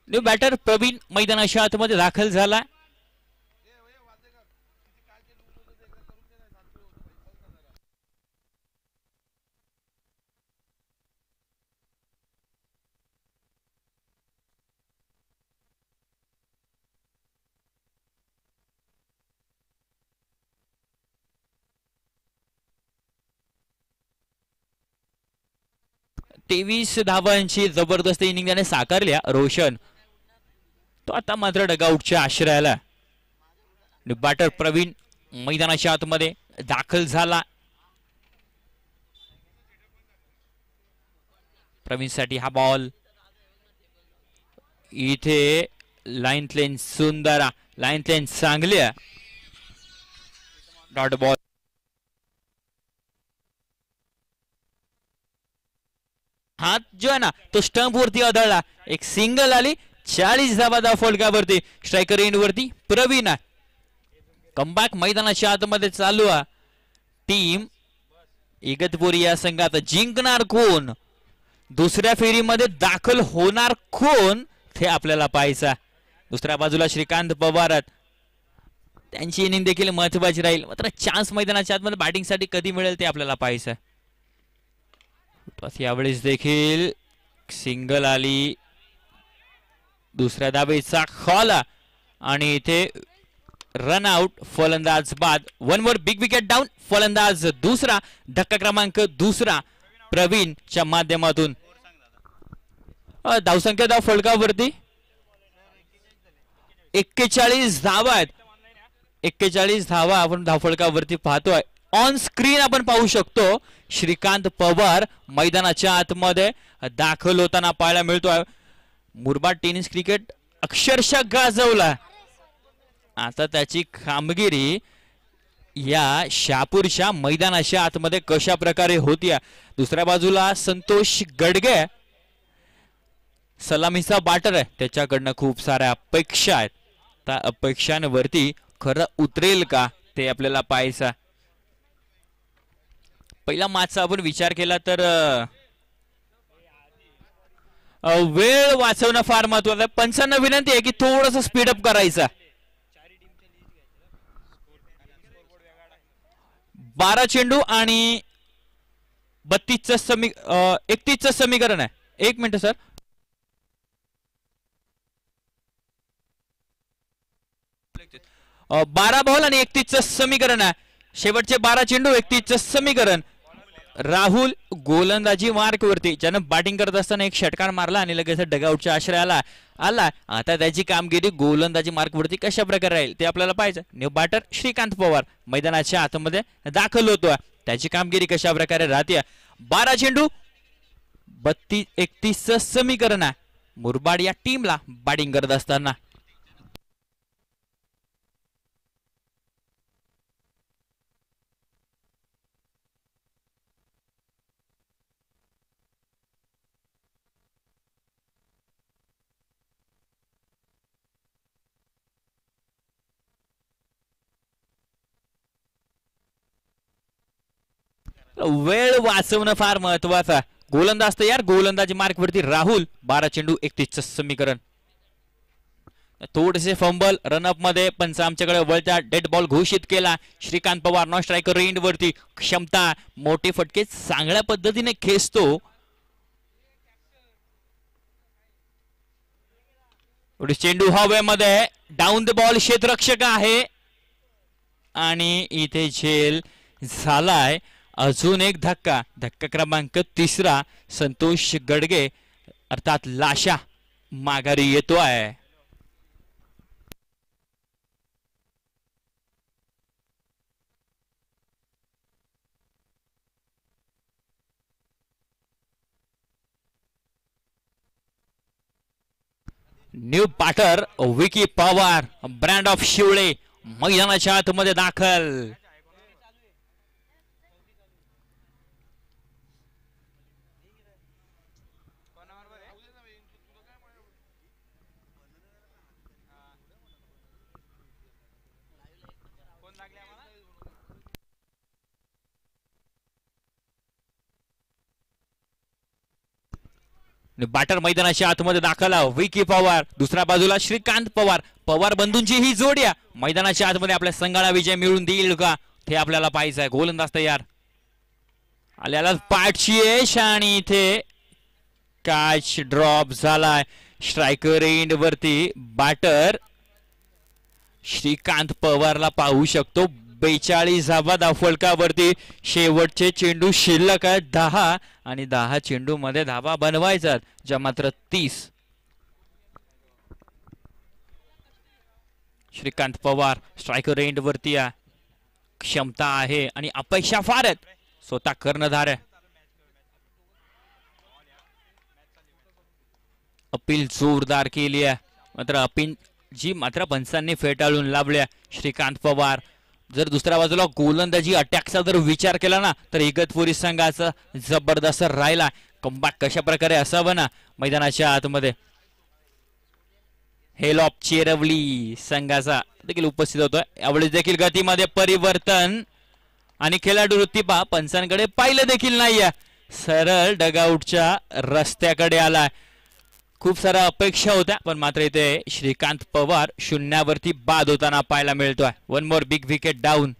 New batter Pravin मैदानाच्या आतमध्ये दाखल झाला. तेवीस धावांची जबरदस्त इनिंग त्याने साकारल्या रोशन. तो आता मात्र डगआउटच्या आश्रयाला. बॅटर प्रवीण मैदानाच्या आतमध्ये दाखल झाला. प्रवीणसाठी हा बॉल. इथे लाईन लेन सुंदर. लाईन लेन चांगल्या. Dot ball. हात जो आहे ना तो स्टंप वरती आदळला. एक सिंगल आली. 40 धावा धाव फलकावरती. स्ट्रायकर एंड वरती प्रवीण. कमबॅक मैदानाच्या आतमध्ये चालू आहे. टीम इगतपुरी या संघात जिंकणार कोण, दुसऱ्या फेरीमध्ये दाखल होणार कोण ते आपल्याला पाहायचं. दुसऱ्या बाजूला श्रीकांत पवार. त्यांची इनिंग देखील महत्वाची राहील. मात्र चान्स मैदानाच्या आतमध्ये बॅटिंगसाठी कधी मिळेल ते आपल्याला पाहायचं. यावेळेस देखील सिंगल आली. दुसऱ्या धावेचा खॉल आणि इथे रन आउट फलंदाज बाद. One more big wicket down. फलंदाज दुसरा. धक्का क्रमांक दुसरा प्रवीणच्या माध्यमातून. धावसंख्या धाव फलकावरती 41 धावा आहेत. 41 धावा आपण धावफलकावरती पाहतोय. ऑन स्क्रीन आपण पाहू शकतो श्रीकांत पवार मैदानाच्या आतमध्ये दाखल होताना पाहायला मिळतोय. मुरबाड टेनिस क्रिकेट अक्षरशः गाजवला. आता त्याची कामगिरी या शहापूरच्या मैदानाच्या आतमध्ये कशा प्रकारे होती. दुसऱ्या बाजूला संतोष गडगे सलामीचा बॅटर आहे. त्याच्याकडनं खूप साऱ्या अपेक्षा आहेत. त्या अपेक्षांवरती खरं उतरेल का ते आपल्याला पाहायचं. पहिला मॅचचा आपण विचार केला तर वेळ वाचवणं फार महत्वाचं आहे. पंचांना विनंती आहे की थोडस स्पीडअप करायचा. 12 चेंडू आणि 31चं समीकरण आहे. एक मिनिट सर. बारा बॉल आणि 31चं समीकरण आहे. शेवटचे 12 चेंडू 31चं समीकरण. राहुल गोलंदाजी मार्क वरती ज्यानं बॅटिंग करत असताना एक षटकार मारला आणि लगेच डगआउटच्या आश्रयाला आला. आता त्याची कामगिरी गोलंदाजी मार्क वरती कशा प्रकारे राहील ते आपल्याला पाहायचं. न्यू बॅटर श्रीकांत पवार मैदानाच्या आतमध्ये दाखल होतो. त्याची कामगिरी कशा प्रकारे राहते. 12 चेंडू 31चं समीकरण आहे मुरबाड या टीमला बॅटिंग करत असताना. वेळ वाचवणं फार महत्वाचं. गोलंदाज तयार. गोलंदाजी मार्क वरती राहुल. 12 चेंडू 31चं समीकरण. थोडेसे फंबल रनअप मध्ये पंच आमच्याकडे वळत्या. डेड बॉल घोषित केला. Shrikant Pawar non striker range वरती. क्षमता मोठे फटके चांगल्या पद्धतीने खेचतो. चेंडू हवेमध्ये. डाऊन द बॉल क्षेत्ररक्षक आहे आणि इथे झेल झालाय. अजून एक धक्का. धक्का क्रमांक 3 संतोष गडगे अर्थात लाशा माघारी येतो आहे. New batter Vicky Pawar brand of Shivale मैदानाच्या आतमध्ये दाखल. बॅटर मैदानाच्या आतमध्ये दाखल विकी पवार. दुसऱ्या बाजूला श्रीकांत पवार. पवार बंधूंची ही जोड्या मैदानाच्या आतमध्ये आपल्या संघाला विजय मिळवून देईल का ते आपल्याला पाहायचं आहे. गोलंदाज तयार. आल्याला पाठची यश आणि इथे कॅच ड्रॉप झालाय. स्ट्रायकर एंड वरती बॅटर श्रीकांत पवारला पाहू शकतो. 42 धावा धावफलकावरती. शेवटचे चेंडू शिल्लक आहेत 10 आणि 10 चेंडू मध्ये धावा बनवायचा ज्या मात्र 30. श्रीकांत पवार स्ट्रायकर एंड वरती आहे. क्षमता आहे आणि अपेक्षा फार आहेत. स्वतः कर्णधार आहे. अपील जोरदार केली आहे मात्र अपील जी मात्र पंचांनी फेटाळून लावल्या. श्रीकांत पवार. जर दुसऱ्या बाजूला गोलंदाजी अटॅकचा जर विचार केला ना तर इगतपुरी संघाचा जबरदस्त राहिला. कमबॅक कशा प्रकारे असावं ना मैदानाच्या आतमध्ये. हेल ऑफ चेरवली संघाचा देखील उपस्थित होतोय. यावेळी देखील गतीमध्ये परिवर्तन आणि खेळाडू वृत्तीपा पंचांकडे पाहिलं देखील नाहीये. सरळ डगआउटच्या रस्त्याकडे आलाय. खूप साऱ्या अपेक्षा होत्या पण मात्र इथे श्रीकांत पवार शून्यावरती बाद होताना पाहायला मिळतोय. One more big wicket down.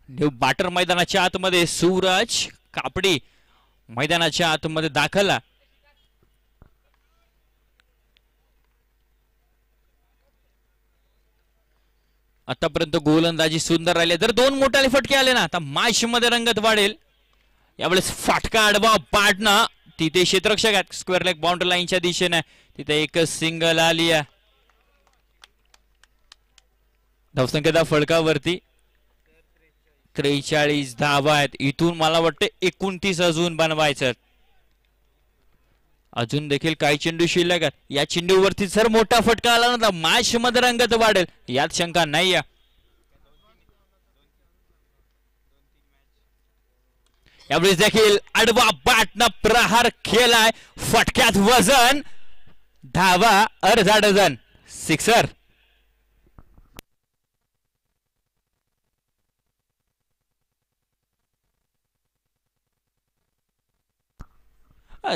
New batter मैदानाच्या आतमध्ये सूरज कापडी मैदानाच्या आतमध्ये दाखल. आतापर्यंत गोलंदाजी सुंदर राहिली तर दोन मोठाले फटके आले ना, आता मॅच मध्ये रंगत वाढेल. यावेळेस फाटका आडवा पाडणं, तिथे क्षेत्ररक्षक आहेत स्क्वेअर लेग बाउंड्री लाईनच्या दिशेने, तिथे एक सिंगल आली आहे. धावसंख्येचा फळकावरती 43 धावा आहेत. इथून मला वाटतं 29 अजून बनवायचं. अजून देखील काही चेंडू शिल्लक आहेत. या चेंडूवरती जर मोठा फटका आला ना तर मॅच मध्ये रंगत वाढेल, यात शंका नाही. यावेळेस देखील आडवा बॅटनं प्रहार केलाय, फटक्यात वजन, धावा अर्धा डझन, सिक्सर.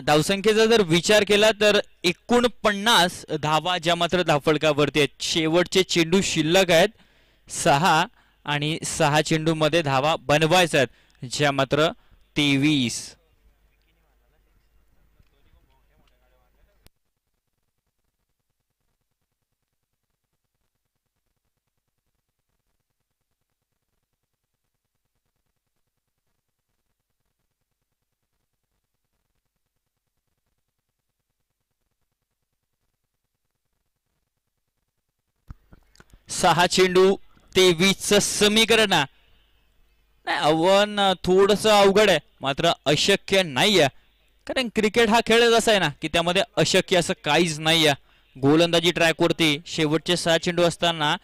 धावसंख्येचा जर विचार केला तर 49 धावा ज्या मात्र धावफलकावरती आहेत. शेवटचे चेंडू शिल्लक आहेत 6 आणि 6 चेंडू मध्ये धावा बनवायच्या आहेत ज्या मात्र 23. सहा चेंडू 23 समीकरण. आव्हान थोडस अवघड आहे मात्र अशक्य नाहीये, कारण क्रिकेट हा खेळ असा आहे ना की त्यामध्ये अशक्य असं काहीच नाहीये. गोलंदाजी ट्रॅकवरती शेवटचे 6 चेंडू असताना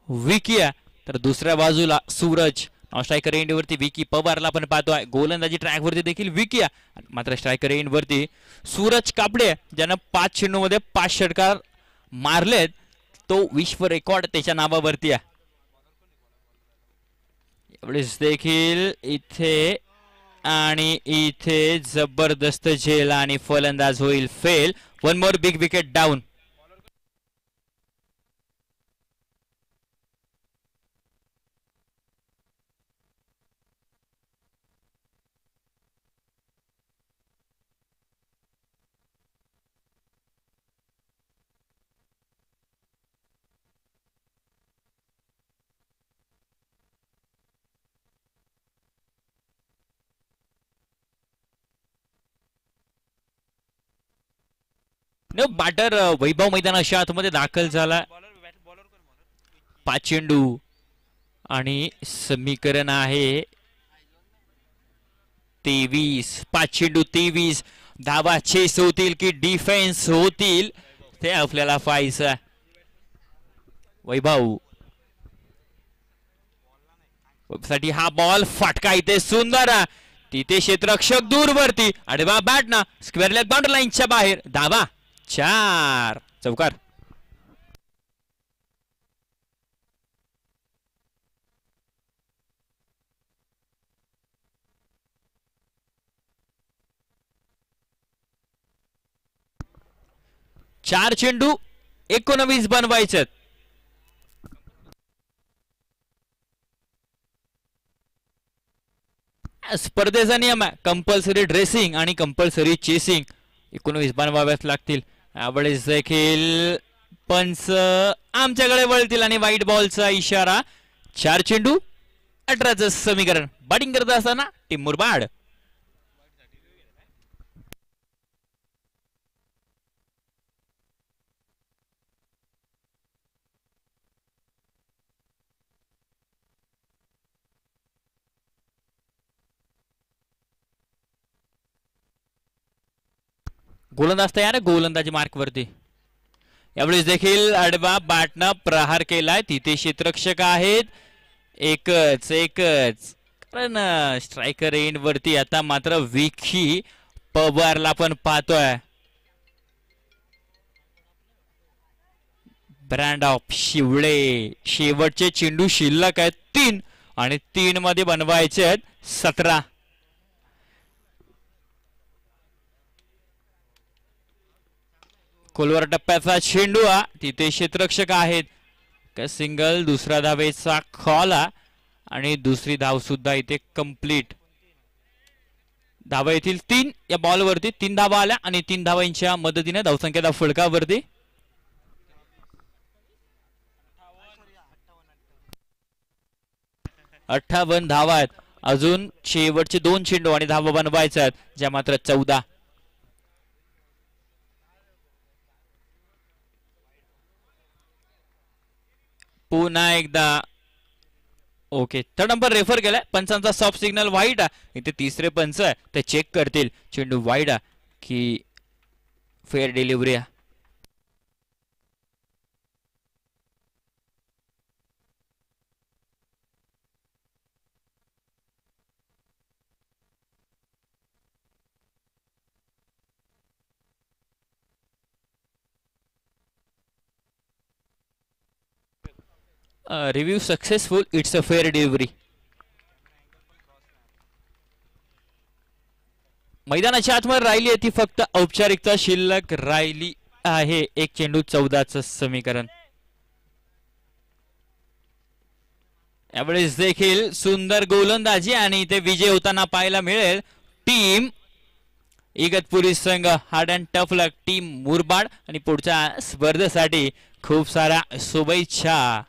विकी आहे, तर दुसऱ्या बाजूला सूरज. स्ट्रायकर एंड वरती विकी पवारला पण पाहतोय. गोलंदाजी ट्रॅक वरती देखील विकी आहे, मात्र स्ट्रायकर एंड वरती सूरज कापडे ज्यानं 5 चेंडू मध्ये 5 षटकार मारलेत. तो विश्व रेकॉर्ड त्याच्या नावावरती आहे. एवढेच देखील इथे आणि इथे जबरदस्त झेल आणि फलंदाज होईल फेल. One more big wicket down. Batter Vaibhav मैदानाच्या आतमध्ये दाखल झाला. 5 चेंडू आणि समीकरण आहे 23. 5 चेंडू 23 धावा चेस होतील की डिफेन्स होतील ते आपल्याला पाहायचं. वैभव साठी हा बॉल फटका, इथे सुंदर, तिथे क्षेत्ररक्षक दूरवरती, आडवा बॅट ना स्क्वेअर लेग बाउंड्री लाईनच्या बाहेर, धावा 4, चौकार. चार चेंडू 19 बनवायचे. स्पर्धेचा नियम आहे कंपल्सरी ड्रेसिंग आणि कंपल्सरी चेसिंग 19 बनवाव्याच लागतील. यावेळेस देखील पंच आमच्याकडे वळतील आणि व्हाईट बॉलचा इशारा. 4 चेंडू 18चं समीकरण. बॅटिंग करत असताना टीम मुरबाड. गोलंदाज तयार, गोलंदाजी मार्क वरती. यावेळेस देखील आडवा बॅटनं प्रहार केलाय, तिथे क्षेत्ररक्षक आहेत. एकच कारण स्ट्रायकर एंड वरती आता मात्र विकी पवारला पण पाहतोय. Brand of Shivale. शेवटचे चेंडू शिल्लक आहेत 3 आणि 3 मध्ये बनवायचे आहेत 17. खोलवर टप्प्याचा चेंडू, तिथे क्षेत्ररक्षक आहेत. सिंगल, दुसरा धावेचा खॉला आणि दुसरी धाव सुद्धा इथे कंप्लीट. धावा येथील 3 या बॉलवरती. 3 धावा आल्या आणि 3 धावांच्या मदतीने धावसंख्या फलकावरती 58 धावा आहेत. अजून शेवटचे 2 चेंडू आणि धावा बनवायच्या आहेत, ज्या मात्र 14. पुन्हा एकदा ओके, थर्ड नंबर रेफर केलाय. पंचांचा सॉफ्ट सिग्नल वाईट आहे. इथे तिसरे पंच आहे, ते चेक करतील चेंडू वाईट आहे की फेअर डिलिव्हरी आहे. Review successful, it's a fair delivery. मैदानाच्या आतमध्ये राहिली आहे ती फक्त औपचारिकता शिल्लक राहिली आहे. 1 चेंडू 14चं समीकरण. यावेळेस देखील सुंदर गोलंदाजी आणि इथे विजय होताना पाहायला मिळेल टीम इगतपुरी संघ. Hard and tough luck team Murbad आणि पुढच्या स्पर्धेसाठी खूप साऱ्या शुभेच्छा.